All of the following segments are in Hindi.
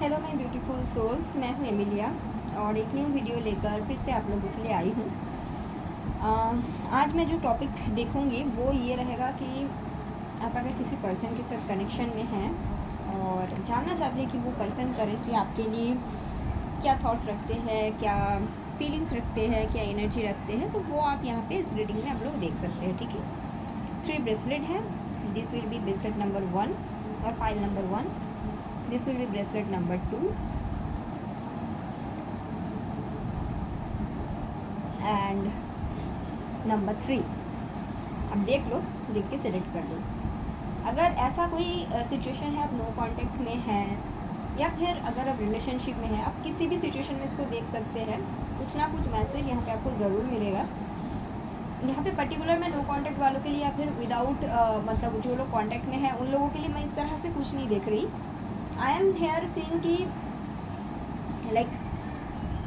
हेलो माय ब्यूटीफुल सोल्स, मैं हूँ एमिलिया और एक न्यू वीडियो लेकर फिर से आप लोगों के लिए आई हूँ। आज मैं जो टॉपिक देखूँगी वो ये रहेगा कि आप अगर किसी पर्सन के साथ कनेक्शन में हैं और जानना चाहते हैं कि वो पर्सन करेंटली आपके लिए क्या थॉट्स रखते हैं, क्या फीलिंग्स रखते हैं, क्या एनर्जी रखते हैं, तो वो आप यहाँ पे इस रीडिंग में आप लोग देख सकते हैं। ठीक है, 3 ब्रेसलेट है। This will be bracelet number 1 और pile number 1। This will be bracelet number 2 and number 3। अब देख लो, देख के सिलेक्ट कर लो। अगर ऐसा कोई सिचुएशन है, आप नो कांटेक्ट में हैं या फिर अगर आप रिलेशनशिप में हैं, आप किसी भी सिचुएशन में इसको देख सकते हैं। कुछ ना कुछ मैसेज यहाँ पे आपको ज़रूर मिलेगा। यहाँ पे पर्टिकुलर मैं नो कांटेक्ट वालों के लिए या फिर विदाउट मतलब जो लोग कांटेक्ट में हैं उन लोगों के लिए मैं इस तरह से कुछ नहीं देख रही। आई एम हेयर सीइंग कि लाइक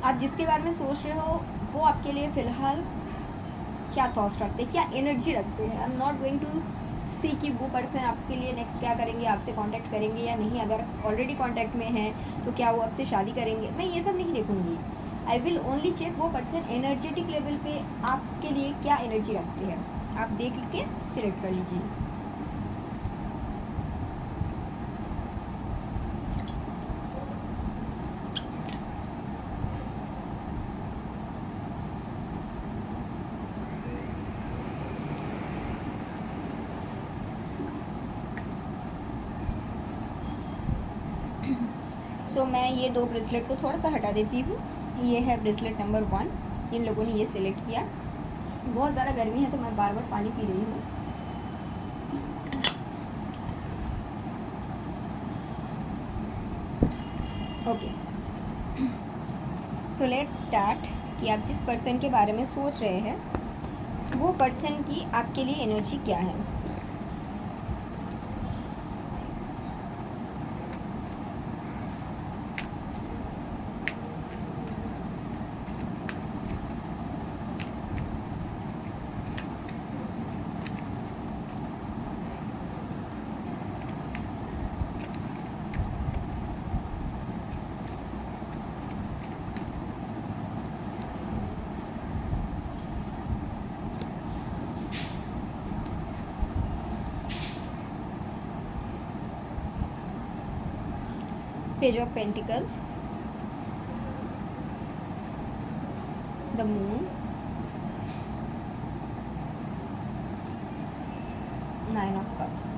आप जिसके बारे में सोच रहे हो वो आपके लिए फ़िलहाल क्या थॉट्स रखते हैं, क्या एनर्जी रखते हैं। I am not going to see कि वो पर्सन आपके लिए नेक्स्ट क्या करेंगे, आपसे कांटेक्ट करेंगे या नहीं। अगर ऑलरेडी कांटेक्ट में हैं तो क्या वो आपसे शादी करेंगे, मैं ये सब नहीं देखूँगी। आई विल ओनली चेक वो पर्सन एनर्जेटिक लेवल पे आपके लिए क्या एनर्जी रखते हैं। आप देख के सिलेक्ट कर लीजिए। मैं ये 2 ब्रेसलेट को थोड़ा सा हटा देती हूँ। ये है ब्रेसलेट नंबर 1। इन लोगों ने ये सिलेक्ट किया। बहुत ज़्यादा गर्मी है तो मैं बार बार पानी पी रही हूँ। ओके, सो लेट्स स्टार्ट कि आप जिस पर्सन के बारे में सोच रहे हैं वो पर्सन की आपके लिए एनर्जी क्या है। Page of Pentacles, the Moon, 9 of Cups,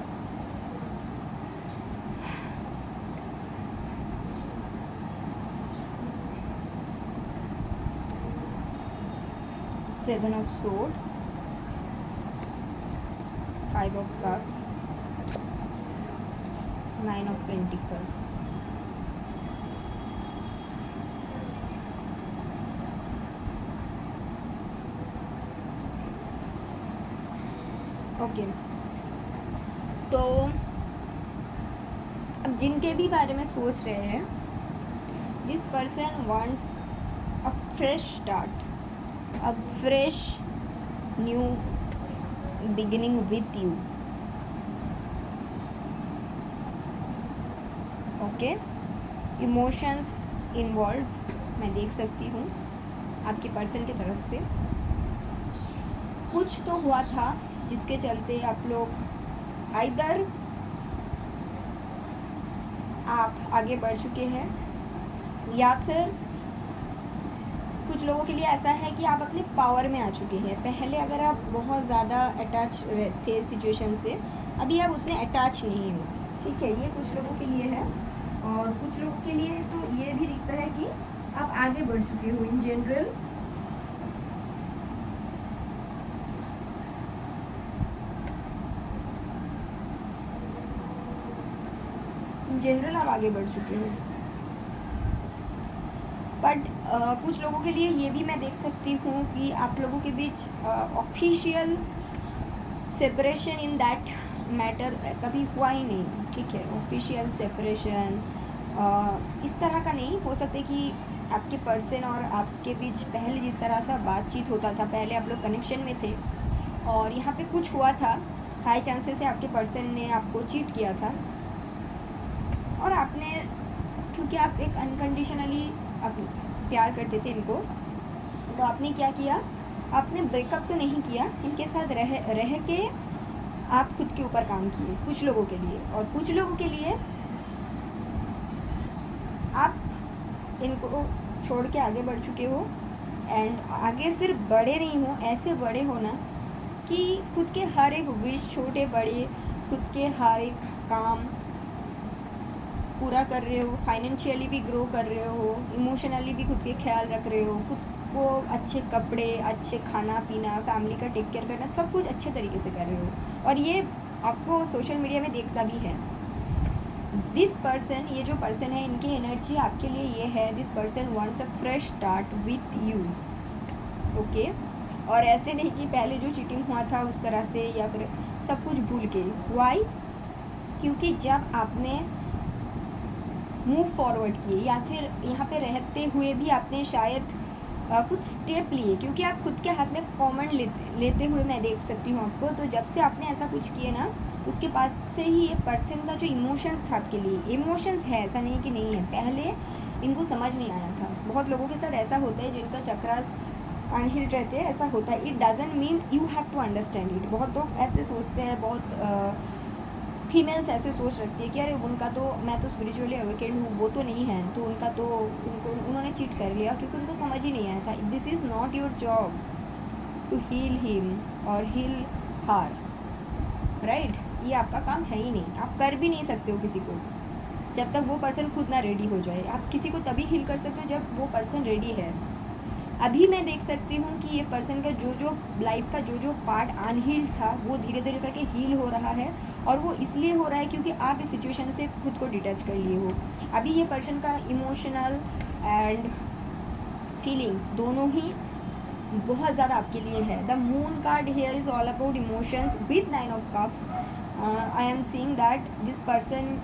Seven of Swords, 5 of Cups, 9 of Pentacles। Okay, तो अब जिनके भी बारे में सोच रहे हैं, this person wants a fresh start, a fresh new beginning with you. Okay, emotions involve मैं देख सकती हूँ आपके पर्सन की तरफ से। कुछ तो हुआ था जिसके चलते आप लोग आइदर आप आगे बढ़ चुके हैं या फिर कुछ लोगों के लिए ऐसा है कि आप अपने पावर में आ चुके हैं। पहले अगर आप बहुत ज़्यादा अटैच थे सिचुएशन से, अभी आप उतने अटैच नहीं हो। ठीक है, ये कुछ लोगों के लिए है और कुछ लोगों के लिए तो ये भी दिखता है कि आप आगे बढ़ चुके हो। इन जनरल आप आगे बढ़ चुके हो। बट कुछ लोगों के लिए ये भी मैं देख सकती हूँ कि आप लोगों के बीच official separation in that matter कभी हुआ ही नहीं। ठीक है, ऑफिशियल सेपरेशन इस तरह का नहीं हो सकते कि आपके पर्सन और आपके बीच पहले जिस तरह से बातचीत होता था, पहले आप लोग कनेक्शन में थे और यहाँ पे कुछ हुआ था। हाई चांसेस है आपके पर्सन ने आपको चीट किया था और आपने क्योंकि आप एक अनकंडीशनली प्यार करते थे इनको, तो आपने क्या किया, आपने ब्रेकअप तो नहीं किया, इनके साथ रह के आप खुद के ऊपर काम किए कुछ लोगों के लिए, और कुछ लोगों के लिए आप इनको छोड़ के आगे बढ़ चुके हो। एंड आगे सिर्फ बड़े नहीं हो, ऐसे बड़े हो ना कि खुद के हर एक विश, छोटे बड़े, खुद के हर एक काम पूरा कर रहे हो, फाइनेंशियली भी ग्रो कर रहे हो, इमोशनली भी खुद के ख्याल रख रहे हो, खुद को अच्छे कपड़े, अच्छे खाना पीना, फैमिली का टेक केयर करना, सब कुछ अच्छे तरीके से कर रहे हो, और ये आपको सोशल मीडिया में देखता भी है। दिस पर्सन, ये जो पर्सन है, इनकी एनर्जी आपके लिए ये है, this person wants a fresh start with you, okay. और ऐसे नहीं कि पहले जो चीटिंग हुआ था उस तरह से, या फिर सब कुछ भूल के। वाई? क्योंकि जब आपने मूव फॉरवर्ड किए, या फिर यहाँ पे रहते हुए भी आपने शायद कुछ स्टेप लिए, क्योंकि आप खुद के हाथ में कॉमेंट लेते हुए मैं देख सकती हूँ आपको। तो जब से आपने ऐसा कुछ किए ना, उसके बाद से ही ये पर्सन का जो इमोशंस था आपके लिए, इमोशंस है, ऐसा नहीं कि नहीं है, पहले इनको समझ नहीं आया था। बहुत लोगों के साथ ऐसा होता है जिनका चक्रास अनहील्ड रहते हैं, ऐसा होता है। It doesn't mean you have to understand it. बहुत लोग ऐसे सोचते हैं, बहुत फीमेल्स ऐसे सोच रखती है कि अरे उनका तो, मैं तो स्पिरिचुअली अवेकेंड हूँ, वो तो नहीं है, तो उनका तो, उन्होंने चीट कर लिया, क्योंकि उनको समझ ही नहीं आया था। This is not your job to heal him और हील हार, राइट? ये आपका काम है ही नहीं, आप कर भी नहीं सकते हो किसी को, जब तक वो पर्सन खुद ना रेडी हो जाए। आप किसी को तभी हील कर सकते हो जब वो पर्सन रेडी है। अभी मैं देख सकती हूँ कि ये पर्सन का जो लाइफ का जो पार्ट अनहील्ड था, वो धीरे धीरे करके हील हो रहा है, और वो इसलिए हो रहा है क्योंकि आप इस सिचुएशन से खुद को डिटैच कर लिए हो। अभी ये पर्सन का इमोशनल एंड फीलिंग्स दोनों ही बहुत ज़्यादा आपके लिए है। The moon card here is all about emotions with 9 of cups. I am seeing that this person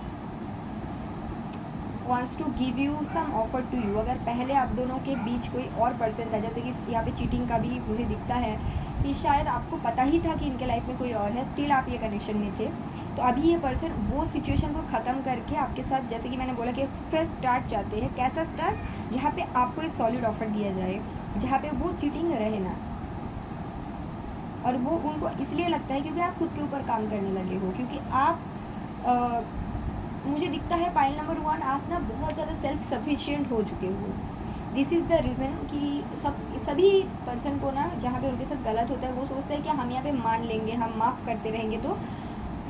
wants to give you some offer to you. अगर पहले आप दोनों के बीच कोई और पर्सन था, जैसे कि यहाँ पे चीटिंग का भी मुझे दिखता है कि शायद आपको पता ही था कि इनके लाइफ में कोई और है, स्टिल आप ये कनेक्शन में थे। तो अभी ये पर्सन वो सिचुएशन को ख़त्म करके आपके साथ, जैसे कि मैंने बोला कि फ्रेश स्टार्ट चाहते हैं। कैसा स्टार्ट? जहाँ पे आपको एक सॉलिड ऑफर दिया जाए, जहाँ पे वो चीटिंग रहे ना। और वो उनको इसलिए लगता है क्योंकि आप खुद के ऊपर काम करने लगे हो, क्योंकि आप मुझे दिखता है पाइल नंबर 1, आप ना बहुत ज़्यादा सेल्फ सफिशिएंट हो चुके हो। दिस इज़ द रीज़न कि सभी पर्सन को ना, जहाँ पे उनके साथ गलत होता है, वो सोचते हैं कि हम यहाँ पे मान लेंगे, हम माफ़ करते रहेंगे, तो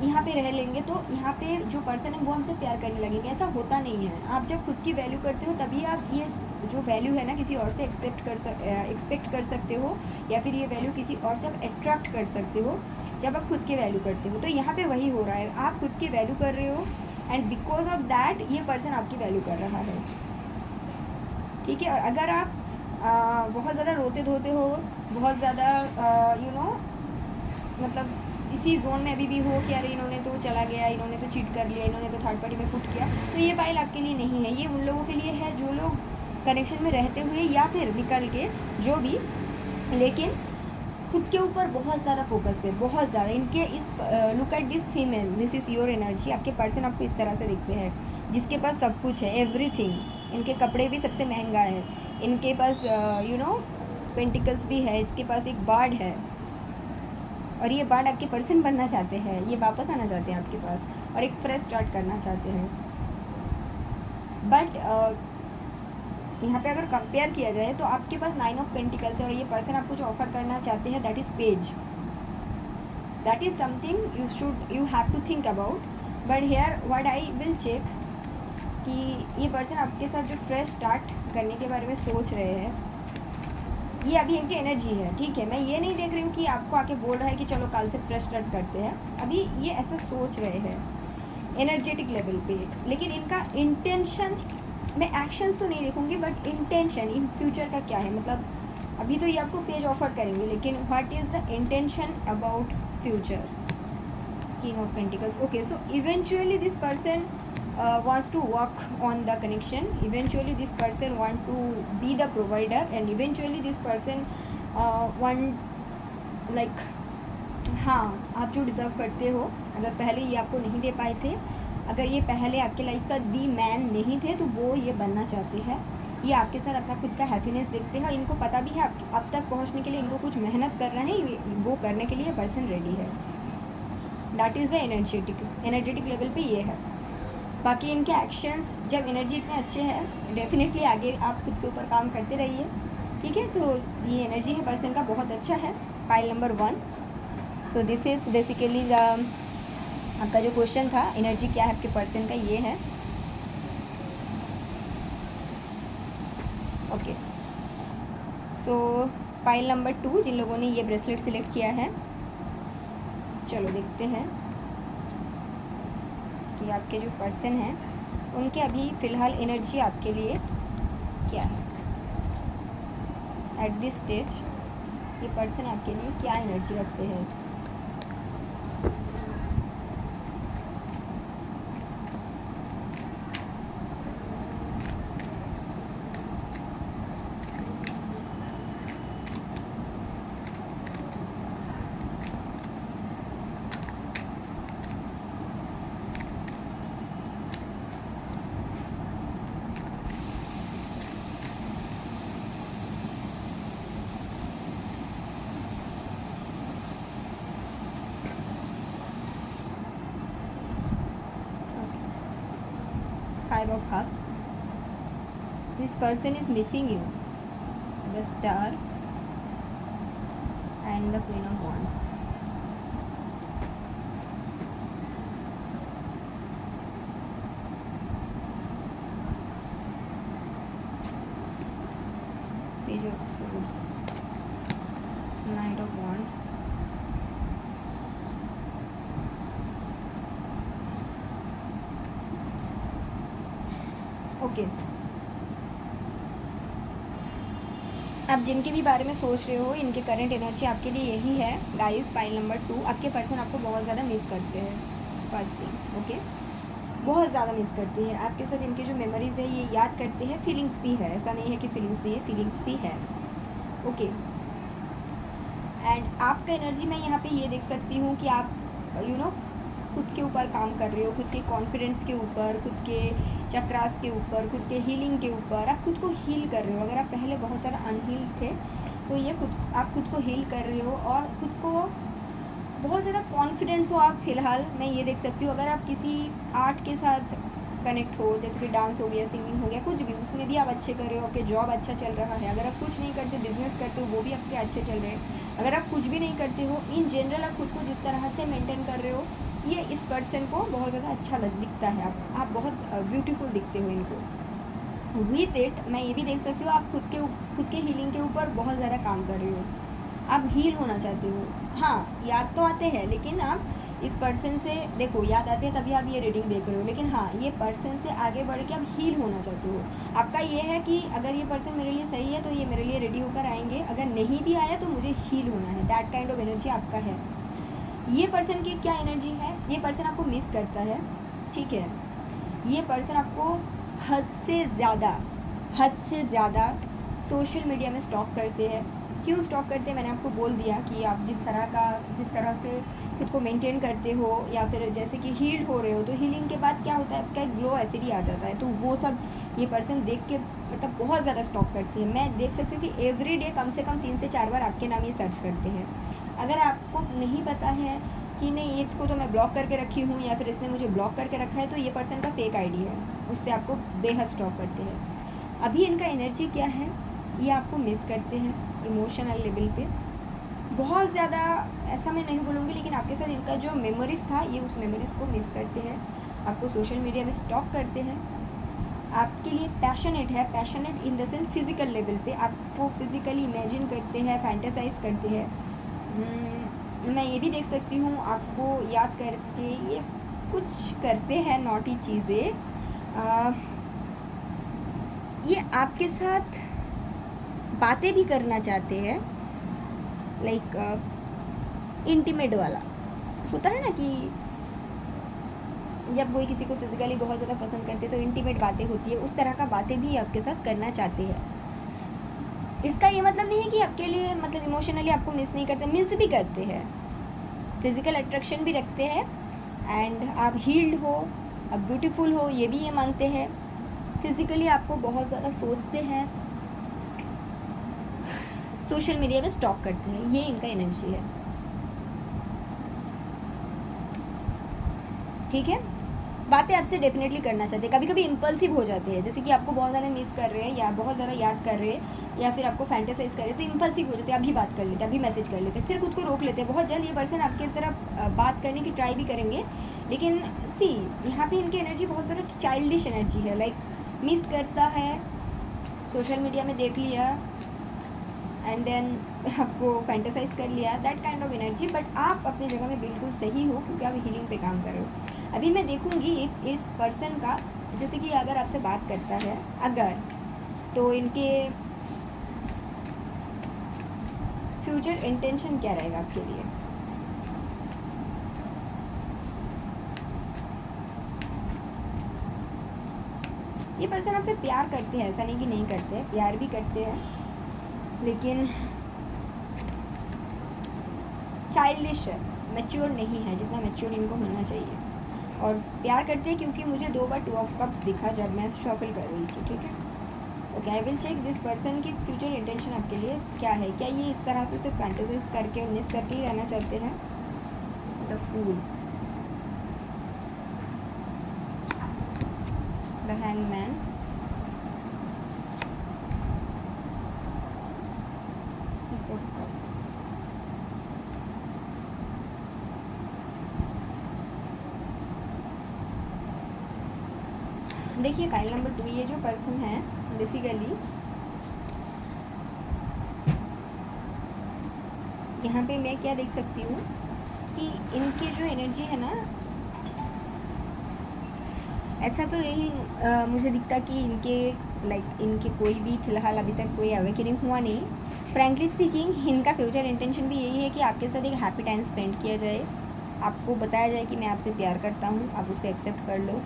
यहाँ पे रह लेंगे, तो यहाँ पे जो पर्सन है वो हमसे प्यार करने लगेंगे। ऐसा होता नहीं है। आप जब खुद की वैल्यू करते हो, तभी आप ये जो वैल्यू है ना किसी और से एक्सपेक्ट कर सकते हो, या फिर ये वैल्यू किसी और से आप अट्रैक्ट कर सकते हो जब आप खुद की वैल्यू करते हो। तो यहाँ पे वही हो रहा है, आप खुद की वैल्यू कर रहे हो, एंड बिकॉज ऑफ दैट ये पर्सन आपकी वैल्यू कर रहा है, ठीक है। और अगर आप बहुत ज़्यादा रोते धोते हो, बहुत ज़्यादा मतलब इसी जोन में अभी भी हो कि अरे इन्होंने तो चला गया, इन्होंने तो चीट कर लिया, इन्होंने तो थर्ड पार्टी में पुट किया, तो ये फाइल आपके लिए नहीं है। ये उन लोगों के लिए है जो लोग कनेक्शन में रहते हुए या फिर निकल के, जो भी, लेकिन खुद के ऊपर बहुत ज़्यादा फोकस है, बहुत ज़्यादा। इनके इस look at this female, this is your energy. आपके पर्सन आपको इस तरह से दिखते हैं, जिसके पास सब कुछ है, एवरीथिंग। इनके कपड़े भी सबसे महंगा है, इनके पास पेंटिकल्स भी है, इसके पास एक बार्ड है, और ये बार्ड आपके पर्सन बनना चाहते हैं, ये वापस आना चाहते हैं आपके पास, और एक फ्रेश स्टार्ट करना चाहते हैं। बट यहाँ पे अगर कंपेयर किया जाए तो आपके पास 9 ऑफ पेंटिकल्स है, और ये पर्सन आपको जो ऑफर करना चाहते हैं, that is page. That is something you have to think about. But here what I will check कि ये पर्सन आपके साथ जो फ्रेश स्टार्ट करने के बारे में सोच रहे हैं, ये अभी इनकी एनर्जी है, ठीक है। मैं ये नहीं देख रही हूँ कि आपको आके बोल रहा है कि चलो कल से फ्रेश स्टार्ट करते हैं। अभी ये ऐसा सोच रहे हैं एनर्जेटिक लेवल पे, लेकिन इनका इंटेंशन, मैं एक्शंस तो नहीं लिखूँगी, बट इंटेंशन इन फ्यूचर का क्या है, मतलब अभी तो ये आपको पेज ऑफर करेंगे, लेकिन what is the intention about future. King of pentacles, okay. So eventually this person wants to work on the connection. Eventually this person want to be the provider, and eventually this person want like, हाँ, आप जो डिज़र्व करते हो, अगर पहले ये आपको नहीं दे पाए थे, अगर ये पहले आपके लाइफ का दी मैन नहीं थे तो वो ये बनना चाहते हैं। ये आपके साथ अपना खुद का हैप्पीनेस देखते हैं, इनको पता भी है अब तक पहुंचने के लिए इनको कुछ मेहनत करना है, वो करने के लिए पर्सन रेडी है। That is the energetic level पे ये है। बाकी इनके एक्शंस, जब एनर्जी इतने अच्छे हैं डेफिनेटली आगे आप खुद के ऊपर काम करते रहिए, ठीक है। तो ये एनर्जी है पर्सन का बहुत अच्छा है, pile number 1। So this is basically आपका जो क्वेश्चन था एनर्जी क्या है आपके पर्सन का, ये है। ओके, सो पाइल नंबर 2 जिन लोगों ने ये ब्रेसलेट सिलेक्ट किया है, चलो देखते हैं कि आपके जो पर्सन हैं उनके अभी फ़िलहाल एनर्जी आपके लिए क्या है। एट दिस स्टेज ये पर्सन आपके लिए क्या एनर्जी रखते हैं। Five of Cups. This person is missing you. The Star and the Queen of Wands. Page of Swords. Knight of Wands. Okay, आप जिनके भी बारे में सोच रहे हो इनके करंट एनर्जी आपके लिए यही है गाइस। फाइल नंबर 2, आपके पर्सन आपको बहुत ज़्यादा मिस करते हैं। फर्स्ट थिंग, ओके, बहुत ज़्यादा मिस करते हैं आपके साथ। इनकी जो मेमोरीज है ये याद करते हैं, फीलिंग्स भी है, ऐसा नहीं है कि फीलिंग्स नहीं है, फीलिंग्स भी है। ओके, एंड आपका एनर्जी मैं यहाँ पे ये देख सकती हूँ कि आप खुद के ऊपर काम कर रहे हो, खुद के कॉन्फिडेंस के ऊपर, खुद के चक्रास के ऊपर, खुद के हीलिंग के ऊपर। आप खुद को हील कर रहे हो। अगर आप पहले बहुत ज़्यादा अनहील थे तो ये आप खुद को हील कर रहे हो और खुद को बहुत ज़्यादा कॉन्फिडेंस हो आप फ़िलहाल, मैं ये देख सकती हूँ। अगर आप किसी आर्ट के साथ कनेक्ट हो, जैसे कि डांस हो गया, सिंगिंग हो गया, कुछ भी, उसमें भी आप अच्छे कर रहे हो, आपके जॉब अच्छा चल रहा है। अगर आप कुछ नहीं करते, बिजनेस करते हो, वो भी आपके अच्छे चल रहे हैं। अगर आप कुछ भी नहीं करते हो, इन जनरल आप खुद को जिस तरह से मेंटेन कर रहे हो, ये इस पर्सन को बहुत ज़्यादा अच्छा दिखता है। आप बहुत ब्यूटीफुल दिखते हो इनको। विथ इट मैं ये भी देख सकती हूँ आप खुद के हीलिंग के ऊपर बहुत ज़्यादा काम कर रहे हो। आप हील होना चाहते हो। हाँ, याद तो आते हैं, लेकिन आप इस पर्सन से, देखो, याद आते हैं तभी आप ये रीडिंग देख रहे हो, लेकिन हाँ, ये पर्सन से आगे बढ़ के आप हील होना चाहते हो। आपका ये है कि अगर ये पर्सन मेरे लिए सही है तो ये मेरे लिए रेडी होकर आएंगे, अगर नहीं भी आया तो मुझे हील होना है। दैट काइंड ऑफ एनर्जी आपका है। ये पर्सन की क्या एनर्जी है, ये पर्सन आपको मिस करता है, ठीक है। ये पर्सन आपको हद से ज़्यादा सोशल मीडिया में स्टॉक करते हैं। क्यों स्टॉक करते हैं, मैंने आपको बोल दिया कि आप जिस तरह से खुद को मेंटेन करते हो, या फिर जैसे कि हील्ड हो रहे हो, तो हीलिंग के बाद क्या होता है, आपका एक ग्लो ऐसे भी आ जाता है। तो वो सब ये पर्सन देख के मतलब बहुत ज़्यादा स्टॉक करती है। मैं देख सकती हूँ कि एवरी डे कम से कम 3 से 4 बार आपके नाम ये सर्च करते हैं। अगर आपको नहीं पता है कि नहीं, इसको तो मैं ब्लॉक करके रखी हूँ या फिर इसने मुझे ब्लॉक करके रखा है, तो ये पर्सन का फेक आईडी है, उससे आपको बेहद स्टॉक करते हैं। अभी इनका एनर्जी क्या है, ये आपको मिस करते हैं इमोशनल लेवल पे बहुत ज़्यादा। ऐसा मैं नहीं बोलूँगी, लेकिन आपके साथ इनका जो मेमोरीज़ था ये उस मेमोरीज़ को मिस करते हैं। आपको सोशल मीडिया में स्टॉक करते हैं, आपके लिए पैशनेट है, passionate in the sense physical level पे आपको फिज़िकली इमेजिन करते हैं, फैंटेसाइज करते हैं। मैं ये भी देख सकती हूँ आपको याद करके ये कुछ करते हैं नॉटी चीज़ें। ये आपके साथ बातें भी करना चाहते हैं, लाइक इंटीमेट वाला होता है ना, कि जब कोई किसी को फिजिकली बहुत ज़्यादा पसंद करते तो इंटीमेट बातें होती है, उस तरह का बातें भी आपके साथ करना चाहते हैं। इसका ये मतलब नहीं है कि आपके लिए मतलब इमोशनली आपको मिस नहीं करते, मिस भी करते हैं, फिज़िकल अट्रैक्शन भी रखते हैं। एंड आप हील्ड हो, आप ब्यूटीफुल हो ये भी ये मानते हैं, फिज़िकली आपको बहुत ज़्यादा सोचते हैं, सोशल मीडिया में स्टॉक करते हैं, ये इनका एनर्जी है। ठीक है, बातें आपसे डेफिनेटली करना चाहते हैं, कभी कभी इम्पल्सिव हो जाते हैं, जैसे कि आपको बहुत ज़्यादा मिस कर रहे हैं या बहुत ज़्यादा याद कर रहे हैं या फिर आपको फैंटेसाइज कर रहे हैं, तो इम्पल्सिव हो जाते हैं, अभी बात कर लेते हैं, अभी मैसेज कर लेते हैं, फिर खुद को रोक लेते हैं। बहुत जल्द ये पर्सन आपकी तरफ बात करने की ट्राई भी करेंगे, लेकिन सी यहाँ पे इनकी एनर्जी बहुत ज़्यादा चाइल्डिश एनर्जी है, लाइक मिस करता है, सोशल मीडिया में देख लिया एंड देन आपको फैंटेसाइज कर लिया, that kind of energy. But आप अपनी जगह में बिल्कुल सही हो, क्योंकि आप हीलिंग पे काम कर रहे हो। अभी मैं देखूंगी इस पर्सन का, जैसे कि अगर आपसे बात करता है अगर, तो इनके फ्यूचर इंटेंशन क्या रहेगा आपके लिए। ये पर्सन आपसे प्यार करते हैं, ऐसा नहीं कि नहीं करते हैं, प्यार भी करते हैं, लेकिन चाइल्डिश है, मैच्योर नहीं है जितना मैच्योर इनको होना चाहिए। और प्यार करते हैं क्योंकि मुझे 2 बार 2 ऑफ कप्स दिखा जब मैं शफल कर रही थी। ठीक है, okay, I will check this person की फ्यूचर इंटेंशन आपके लिए क्या है। क्या ये इस तरह से सिर्फ फैंटेसाइज करके मिस करके ही रहना चाहते हैं। The fool, the hangman, Ace of Cups, देखिए फाइल नंबर 2, ये जो पर्सन है बेसिकली यहाँ पे मैं क्या देख सकती हूँ कि इनकी जो एनर्जी है ना, ऐसा तो यही मुझे दिखता कि इनके इनके कोई भी फ़िलहाल अभी तक कोई अवेकनिंग हुआ नहीं। फ्रैंकली स्पीकिंग इनका फ्यूचर इंटेंशन भी यही है कि आपके साथ एक हैप्पी टाइम स्पेंड किया जाए, आपको बताया जाए कि मैं आपसे प्यार करता हूँ, आप उसको एक्सेप्ट कर लो,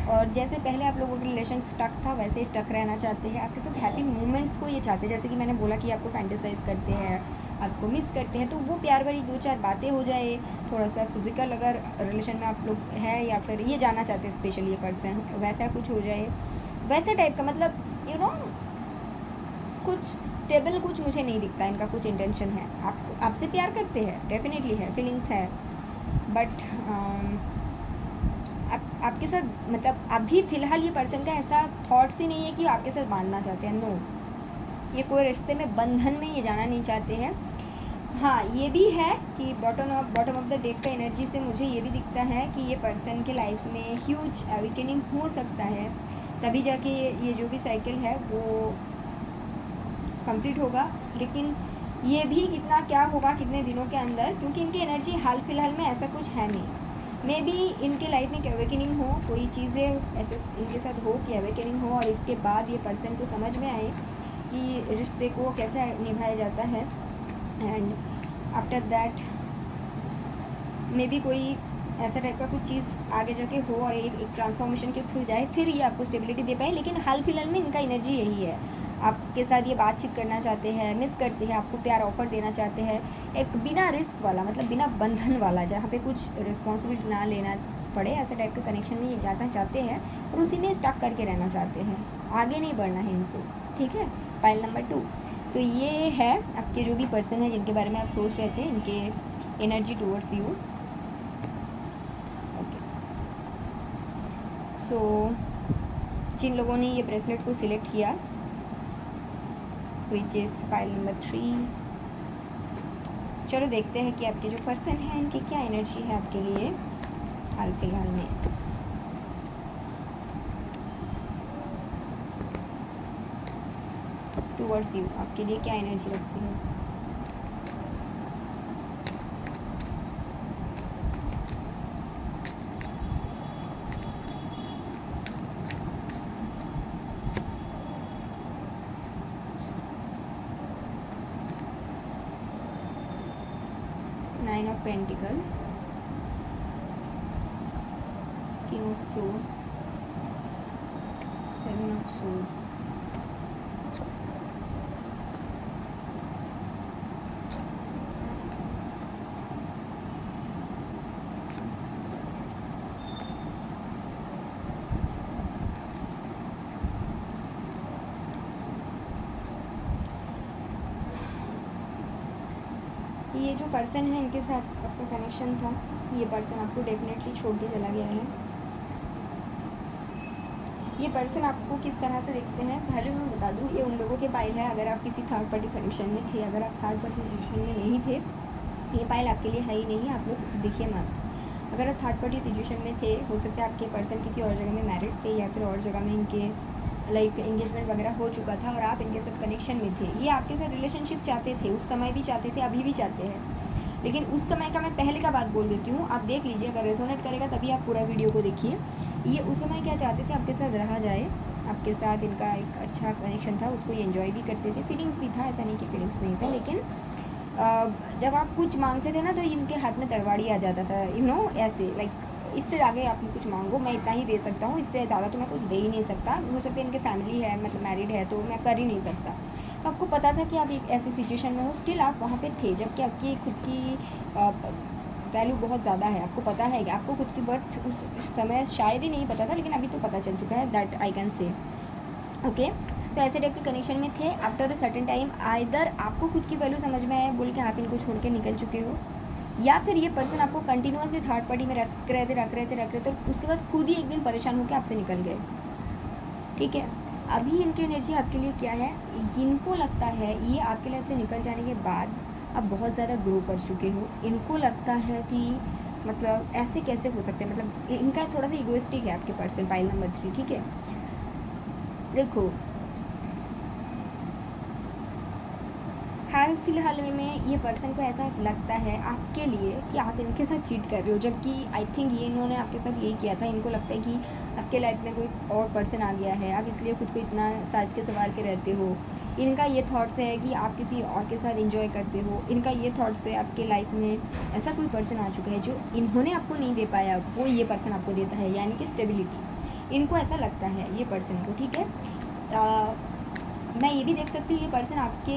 और जैसे पहले आप लोगों का रिलेशन स्टक था वैसे ही स्टक रहना चाहते हैं, आपके साथ हैप्पी मोमेंट्स को ये चाहते हैं। जैसे कि मैंने बोला कि आपको फैंटेसाइज करते हैं, आपको मिस करते हैं, तो वो प्यार भरी 2-4 बातें हो जाए, थोड़ा सा फिजिकल अगर रिलेशन में आप लोग हैं या फिर ये जानना चाहते हैं स्पेशली ये पर्सन, वैसा कुछ हो जाए, वैसा टाइप का, मतलब यू नो कुछ स्टेबल कुछ मुझे नहीं दिखता इनका कुछ इंटेंशन है। आपसे प्यार करते हैं, डेफिनेटली है, फीलिंग्स है, बट आपके साथ मतलब अभी फ़िलहाल ये पर्सन का ऐसा थॉट्स ही नहीं है कि आपके साथ बांधना चाहते हैं। नो, ये कोई रिश्ते में बंधन में ये जाना नहीं चाहते हैं। हाँ, ये भी है कि बॉटम ऑफ द डेक का एनर्जी से मुझे ये भी दिखता है कि ये पर्सन के लाइफ में ह्यूज अवेकनिंग हो सकता है, तभी जाके ये जो भी साइकिल है वो कंप्लीट होगा। लेकिन ये भी कितना क्या होगा कितने दिनों के अंदर, क्योंकि इनकी एनर्जी हाल फिलहाल में ऐसा कुछ है नहीं। मे बी इनके लाइफ में अवेकनिंग हो, कोई चीज़ें ऐसे इनके साथ हो कि अवेकनिंग हो, और इसके बाद ये पर्सन को समझ में आए कि रिश्ते को कैसे निभाया जाता है, and after that may be कोई ऐसा टाइप का कुछ चीज़ आगे जाके हो और एक ट्रांसफॉर्मेशन के थ्रू जाए, फिर ये आपको स्टेबिलिटी दे पाए। लेकिन हाल फिलहाल में इनका एनर्जी यही है, आपके साथ ये बातचीत करना चाहते हैं, मिस करते हैं, आपको प्यार ऑफर देना चाहते हैं, एक बिना रिस्क वाला, मतलब बिना बंधन वाला, जहाँ पे कुछ रिस्पॉन्सिबिलिटी ना लेना पड़े, ऐसे टाइप के कनेक्शन में ये जाना चाहते हैं और उसी में स्टक करके रहना चाहते हैं, आगे नहीं बढ़ना है इनको। ठीक है, फाइल नंबर 2, तो ये है आपके जो भी पर्सन है जिनके बारे में आप सोच रहे थे, इनके एनर्जी टूवर्ड्स यू। ओके, सो जिन लोगों ने ये ब्रेसलेट को सिलेक्ट किया, विच इज़ फाइल नंबर 3, चलो देखते हैं कि आपके जो पर्सन हैं इनकी क्या एनर्जी है आपके लिए हाल फिलहाल में। टूवर्ड्स यू आपके लिए क्या एनर्जी रखती है। Nine of Pentacles, King of Swords, Seven of Swords, ये जो पर्सन है इनके साथ आपका कनेक्शन था, ये पर्सन आपको डेफिनेटली छोड़ के चला गया है। ये पर्सन आपको किस तरह से देखते हैं पहले मैं बता दूं, ये उन लोगों के पाइल है अगर आप किसी थर्ड पार्टी कनेक्शन में थे। अगर आप थर्ड पार्टी सिचुएशन में नहीं थे, ये पाइल आपके लिए है ही नहीं, आप लोग दिखिए मत। अगर आप थर्ड पार्टी सिचुएशन में थे, हो सकता है आपके पर्सन किसी और जगह में मैरिड थे या फिर और जगह में इनके लाइक एंगेजमेंट वगैरह हो चुका था और आप इनके साथ कनेक्शन में थे। ये आपके साथ रिलेशनशिप चाहते थे, उस समय भी चाहते थे, अभी भी चाहते हैं। लेकिन उस समय का मैं पहले का बात बोल देती हूँ, आप देख लीजिए, अगर रेजोनेट करेगा तभी आप पूरा वीडियो को देखिए। ये उस समय क्या चाहते थे, आपके साथ रहा जाए, आपके साथ इनका एक अच्छा कनेक्शन था, उसको ये एंजॉय भी करते थे, फीलिंग्स भी था, ऐसा नहीं कि फीलिंग्स नहीं था। लेकिन जब आप कुछ मांगते थे ना तो इनके हाथ में तलवार आ जाता था, ऐसे लाइक इससे आगे आप कुछ मांगो, मैं इतना ही दे सकता हूँ, इससे ज़्यादा तो मैं कुछ दे ही नहीं सकता। हो सकता है इनके फैमिली है, मतलब मैरिड है, तो मैं कर ही नहीं सकता। तो आपको पता था कि आप एक ऐसी सिचुएशन में हो, स्टिल आप वहाँ पे थे, जबकि आपकी खुद की वैल्यू बहुत ज़्यादा है। आपको पता है कि आपको खुद की बर्थ उस समय शायद ही नहीं पता था, लेकिन अभी तो पता चल चुका है, that I can say. Okay, तो ऐसे टाइप के कनेक्शन में थे। After a certain time either आपको खुद की वैल्यू समझ में आया बोल के आप इनको छोड़ के निकल चुके हो, या फिर ये पर्सन आपको कंटिन्यूसली थर्ड पार्टी में रख रहे थे तो उसके बाद खुद ही एक दिन परेशान होकर आपसे निकल गए। ठीक है, अभी इनकी एनर्जी आपके लिए क्या है, इनको लगता है ये आपके लाइफ से निकल जाने के बाद आप बहुत ज़्यादा ग्रो कर चुके हो। इनको लगता है कि मतलब ऐसे कैसे हो सकते हैं, मतलब इनका थोड़ा सा इगोइस्टिक है आपके पर्सन, पाइल नंबर 3। ठीक है, देखो हाल फिलहाल में ये पर्सन को ऐसा लगता है आपके लिए कि आप इनके साथ चीट कर रहे हो, जबकि आई थिंक ये इन्होंने आपके साथ यही किया था। इनको लगता है कि आपके लाइफ में कोई और पर्सन आ गया है, आप इसलिए खुद को इतना साज के संवार के रहते हो। इनका ये थॉट्स है कि आप किसी और के साथ एंजॉय करते हो। इनका ये थॉट्स है आपके लाइफ में ऐसा कोई पर्सन आ चुका है जो इन्होंने आपको नहीं दे पाया, वो ये पर्सन आपको देता है, यानी कि स्टेबिलिटी। इनको ऐसा लगता है ये पर्सन को। ठीक है, मैं ये भी देख सकती हूँ ये पर्सन आपके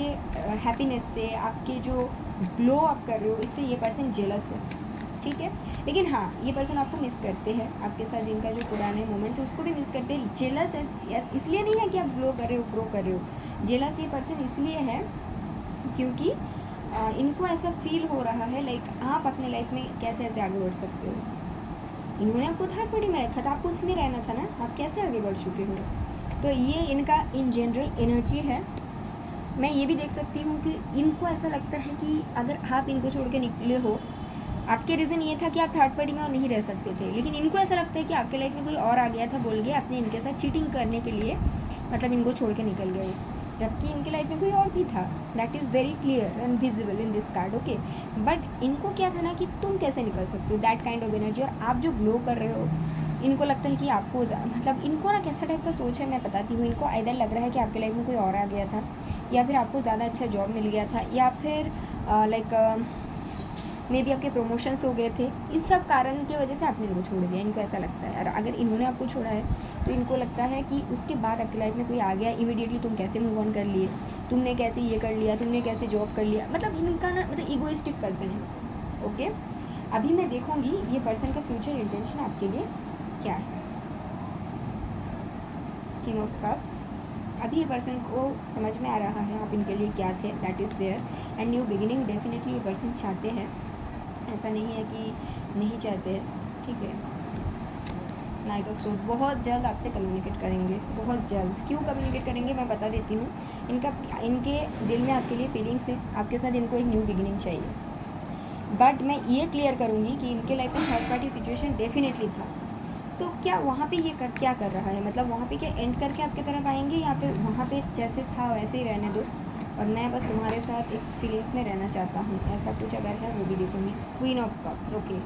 हैप्पीनेस से, आपके जो ग्लो आप कर रहे हो, इससे ये पर्सन जेलस है। ठीक है, लेकिन हाँ ये पर्सन आपको मिस करते हैं, आपके साथ इनका जो पुराने मोमेंट है उसको भी मिस करते हैं। जेलस है इसलिए नहीं है कि आप ग्लो कर रहे हो, ग्रो कर रहे हो। जेलस ये पर्सन इसलिए है क्योंकि इनको ऐसा फील हो रहा है लाइक आप अपने लाइफ में कैसे ऐसे आगे बढ़ सकते हो। इन्होंने आपको थर्ड पार्टी में रखा था, आपको उसमें रहना था ना, आप कैसे आगे बढ़ चुके हो। तो ये इनका इन जनरल एनर्जी है। मैं ये भी देख सकती हूँ कि इनको ऐसा लगता है कि अगर आप इनको छोड़ के निकले हो, आपके रीज़न ये था कि आप थर्ड पार्टी में और नहीं रह सकते थे, लेकिन इनको ऐसा लगता है कि आपके लाइफ में कोई और आ गया था बोल के आपने इनके साथ चीटिंग करने के लिए मतलब इनको छोड़ के निकल गए, जबकि इनके लाइफ में कोई और भी था। That is very clear and visible in this card. Okay, but इनको क्या था ना कि तुम कैसे निकल सकते हो, दैट काइंड ऑफ एनर्जी। और आप जो ग्लो कर रहे हो, इनको लगता है कि आपको मतलब इनको ना कैसा टाइप का सोच है मैं बताती हूँ। इनको आइडर लग रहा है कि आपके लाइफ में कोई और आ गया था, या फिर आपको ज़्यादा अच्छा जॉब मिल गया था, या फिर लाइक मे बी आपके प्रमोशंस हो गए थे। इस सब कारण की वजह से आपने इनको छोड़ दिया, इनको ऐसा लगता है। और अगर इन्होंने आपको छोड़ा है तो इनको लगता है कि उसके बाद आपकी लाइफ में कोई आ गया, इमीडिएटली तुम कैसे मूव ऑन कर लिए, तुमने कैसे ये कर लिया, तुमने कैसे जॉब कर लिया। मतलब इनका ना मतलब ईगोइस्टिक पर्सन है। ओके, अभी मैं देखूँगी ये पर्सन का फ्यूचर इंटेंशन आपके लिए क्या है। किंग ऑफ कप्स, अभी ये पर्सन को समझ में आ रहा है आप इनके लिए क्या थे, that is there and new beginning definitely ये पर्सन चाहते हैं, ऐसा नहीं है कि नहीं चाहते हैं। ठीक है, नाइट ऑफ सोर्स बहुत जल्द आपसे कम्युनिकेट करेंगे, बहुत जल्द। क्यों कम्युनिकेट करेंगे मैं बता देती हूँ। इनके दिल में आपके लिए फीलिंग्स है, आपके साथ इनको एक न्यू बिगिनिंग चाहिए। बट मैं ये क्लियर करूँगी कि इनके लाइफ में थर्ड पार्टी सिचुएशन डेफिनेटली था। तो क्या वहाँ पे ये क्या कर रहा है, मतलब वहाँ पे क्या एंड करके आपकी तरफ आएंगे, या फिर वहाँ पे जैसे था वैसे ही रहने दो और मैं बस तुम्हारे साथ एक फीलिंग्स में रहना चाहता हूँ, ऐसा कुछ अगर है वो भी देखूँगी। क्वीन ऑफ कप्स, ओके,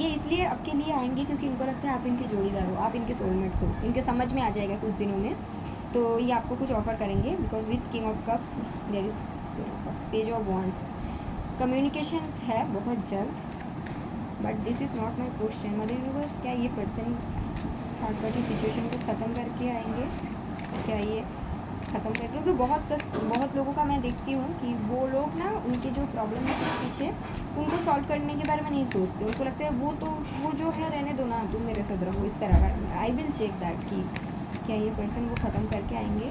ये इसलिए आपके लिए आएंगे क्योंकि इनको लगता है आप इनके जोड़ीदार हो, आप इनके सोलमेट्स हो। इनके समझ में आ जाएगा कुछ दिनों में, तो ये आपको कुछ ऑफर करेंगे because with king of cups there is queen of cups, page of wands. Communication है बहुत जल्द, but this is not my question. Mother universe, क्या ये पर्सन थर्ड पार्टी सिचुएशन को ख़त्म करके आएंगे, क्या ये ख़त्म करके, क्योंकि बहुत लोगों का मैं देखती हूँ कि वो लोग ना उनके जो प्रॉब्लम है पीछे उनको सॉल्व करने के बारे में नहीं सोचते। उनको लगता है वो जो है रहने दो ना, तुम मेरे साथ रहो, इस तरह का। आई विल चेक दैट कि क्या ये पर्सन वो ख़त्म करके आएंगे।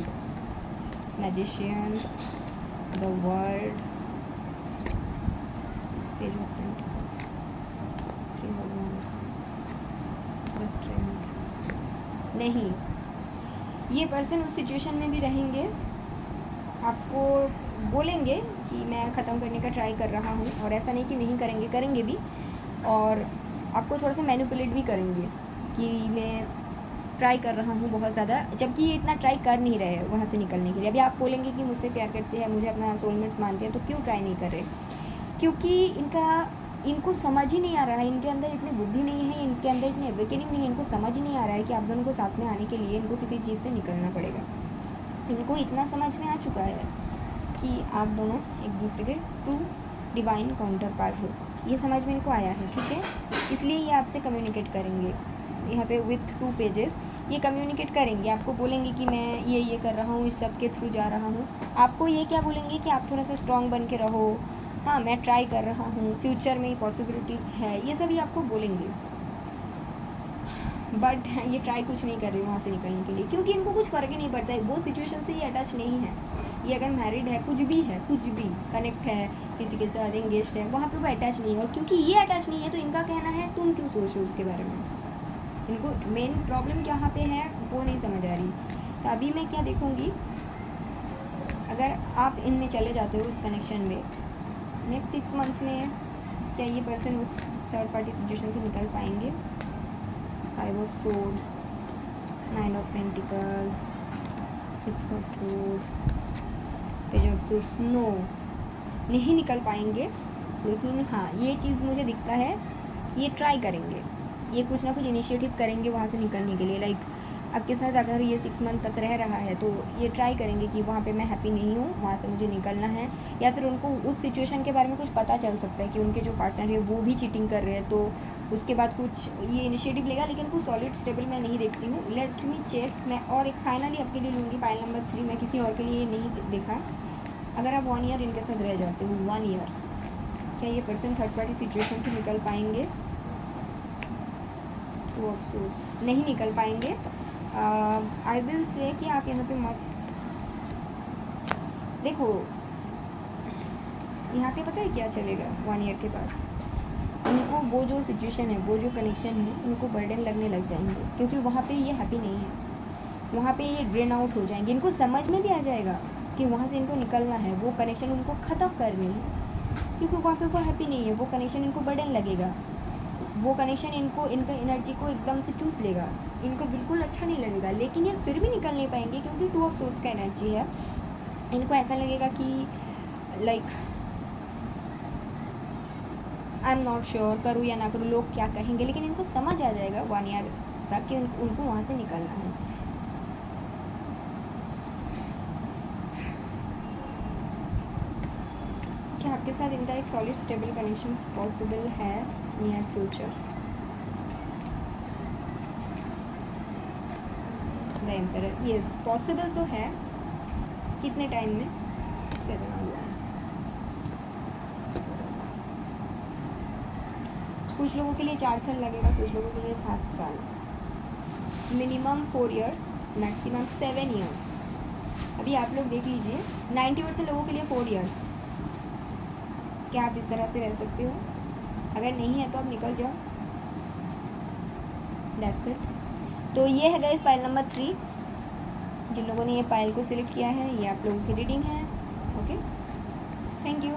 Magician, the world, page of pentacles, 3 of wands, the strength. नहीं, ये पर्सन उस सिचुएशन में भी रहेंगे, आपको बोलेंगे कि मैं ख़त्म करने का ट्राई कर रहा हूँ, और ऐसा नहीं कि नहीं करेंगे, करेंगे भी, और आपको थोड़ा सा मैनिपुलेट भी करेंगे कि मैं ट्राई कर रहा हूँ बहुत ज़्यादा, जबकि ये इतना ट्राई कर नहीं रहे वहाँ से निकलने के लिए। अभी आप बोलेंगे कि मुझसे प्यार करते हैं, मुझे अपना सोलमेट्स मानते हैं, तो क्यों ट्राई नहीं कर रहे? क्योंकि इनको समझ ही नहीं आ रहा है, इनके अंदर इतनी बुद्धि नहीं है, इनके अंदर इतनी अवेकनिंग नहीं है, इनको समझ ही नहीं आ रहा है कि आप दोनों को साथ में आने के लिए इनको किसी चीज़ से निकलना पड़ेगा। इनको इतना समझ में आ चुका है कि आप दोनों एक दूसरे के ट्रू डिवाइन काउंटर पार्ट हो, ये समझ में इनको आया है, ठीक है। इसलिए ये आपसे कम्युनिकेट करेंगे, यहाँ पे विथ 2 पेजेस ये कम्युनिकेट करेंगे, आपको बोलेंगे कि मैं ये कर रहा हूँ, इस सब के थ्रू जा रहा हूँ। आपको ये क्या बोलेंगे कि आप थोड़ा सा स्ट्रॉन्ग बन के रहो, हाँ मैं ट्राई कर रहा हूँ, फ्यूचर में पॉसिबिलिटीज़ है, ये सभी आपको बोलेंगे। बट ये ट्राई कुछ नहीं कर रहे वहाँ से निकलने के लिए, क्योंकि इनको कुछ फ़र्क ही नहीं पड़ता है, वो सिचुएशन से ये अटैच नहीं है। ये अगर मैरिड है, कुछ भी है, कुछ भी कनेक्ट है किसी के साथ, एंगेज्ड है, वहाँ पे वो अटैच नहीं है। और क्योंकि ये अटैच नहीं है तो इनका कहना है तुम क्यों सोच रहे हो उसके बारे में। इनको मेन प्रॉब्लम यहाँ पे है वो नहीं समझ आ रही। तो अभी मैं क्या देखूँगी, अगर आप इनमें चले जाते हो उस कनेक्शन में, नेक्स्ट 6 मंथ में क्या ये पर्सन उस थर्ड पार्टी सिचुएशन से निकल पाएंगे? 5 of swords, 9 of pentacles, 6 of swords, page of swords. No, नहीं निकल पाएंगे, लेकिन हाँ ये चीज़ मुझे दिखता है, ये ट्राई करेंगे, ये कुछ ना कुछ इनिशिएटिव करेंगे वहाँ से निकलने के लिए। लाइक आपके साथ अगर ये 6 मंथ तक रह रहा है तो ये ट्राई करेंगे कि वहाँ पे मैं हैप्पी नहीं हूँ, वहाँ से मुझे निकलना है। या फिर उनको उस सिचुएशन के बारे में कुछ पता चल सकता है कि उनके जो पार्टनर है वो भी चीटिंग कर रहे हैं, तो उसके बाद कुछ ये इनिशिएटिव लेगा। लेकिन कुछ सॉलिड स्टेबल मैं नहीं देखती हूँ। Let me check. मैं और एक फाइनली आपके लिए लूँगी पाइल नंबर 3। मैं किसी और के लिए नहीं देखा। अगर आप 1 ईयर इनके साथ रह जाते हो, 1 ईयर, क्या ये पर्सन थर्ड पार्टी सिचुएशन से निकल पाएंगे? 2 ऑफ सोर्ड्स, नहीं निकल पाएंगे। आई विल से कि आप यहाँ पे मत देखो। यहाँ पे पता है क्या चलेगा 1 ईयर के बाद? उनको वो जो सिचुएशन है, वो जो कनेक्शन है, उनको बर्डन लगने लग जाएंगे, क्योंकि वहाँ पे ये हैप्पी नहीं है। वहाँ पे ये ड्रेन आउट हो जाएंगे। इनको समझ में भी आ जाएगा कि वहाँ से इनको निकलना है, वो कनेक्शन उनको ख़त्म करनी है, क्योंकि वहाँ पे वो हैप्पी नहीं है। वो कनेक्शन इनको बर्डन लगेगा, वो कनेक्शन इनको इनका एनर्जी को एकदम से चूस लेगा, इनको बिल्कुल अच्छा नहीं लगेगा। लेकिन ये फिर भी निकल नहीं पाएंगे, क्योंकि 2 ऑफ सोर्ड्स का एनर्जी है। इनको ऐसा लगेगा कि like I am not sure, करूँ या ना करूँ, लोग क्या कहेंगे। लेकिन इनको समझ आ जाएगा 1 ईयर तक कि उनको वहाँ से निकलना है। क्या आपके साथ इनका एक सॉलिड स्टेबल कनेक्शन पॉसिबल है near future? The emperor, yes possible तो है। कितने टाइम में? 7 आवर्स। कुछ लोगों के लिए 4 साल लगेगा, कुछ लोगों के लिए 7 साल, मिनिमम 4 इयर्स, मैक्सिमम 7 इयर्स। अभी आप लोग देख लीजिए, 90% लोगों के लिए 4 इयर्स। क्या आप इस तरह से रह सकते हो? अगर नहीं है तो आप निकल जाओ, दैट्स इट। तो ये है गाइस पाइल नंबर 3। जिन लोगों ने ये पाइल को सिलेक्ट किया है, ये आप लोगों की रीडिंग है। Okay, thank you.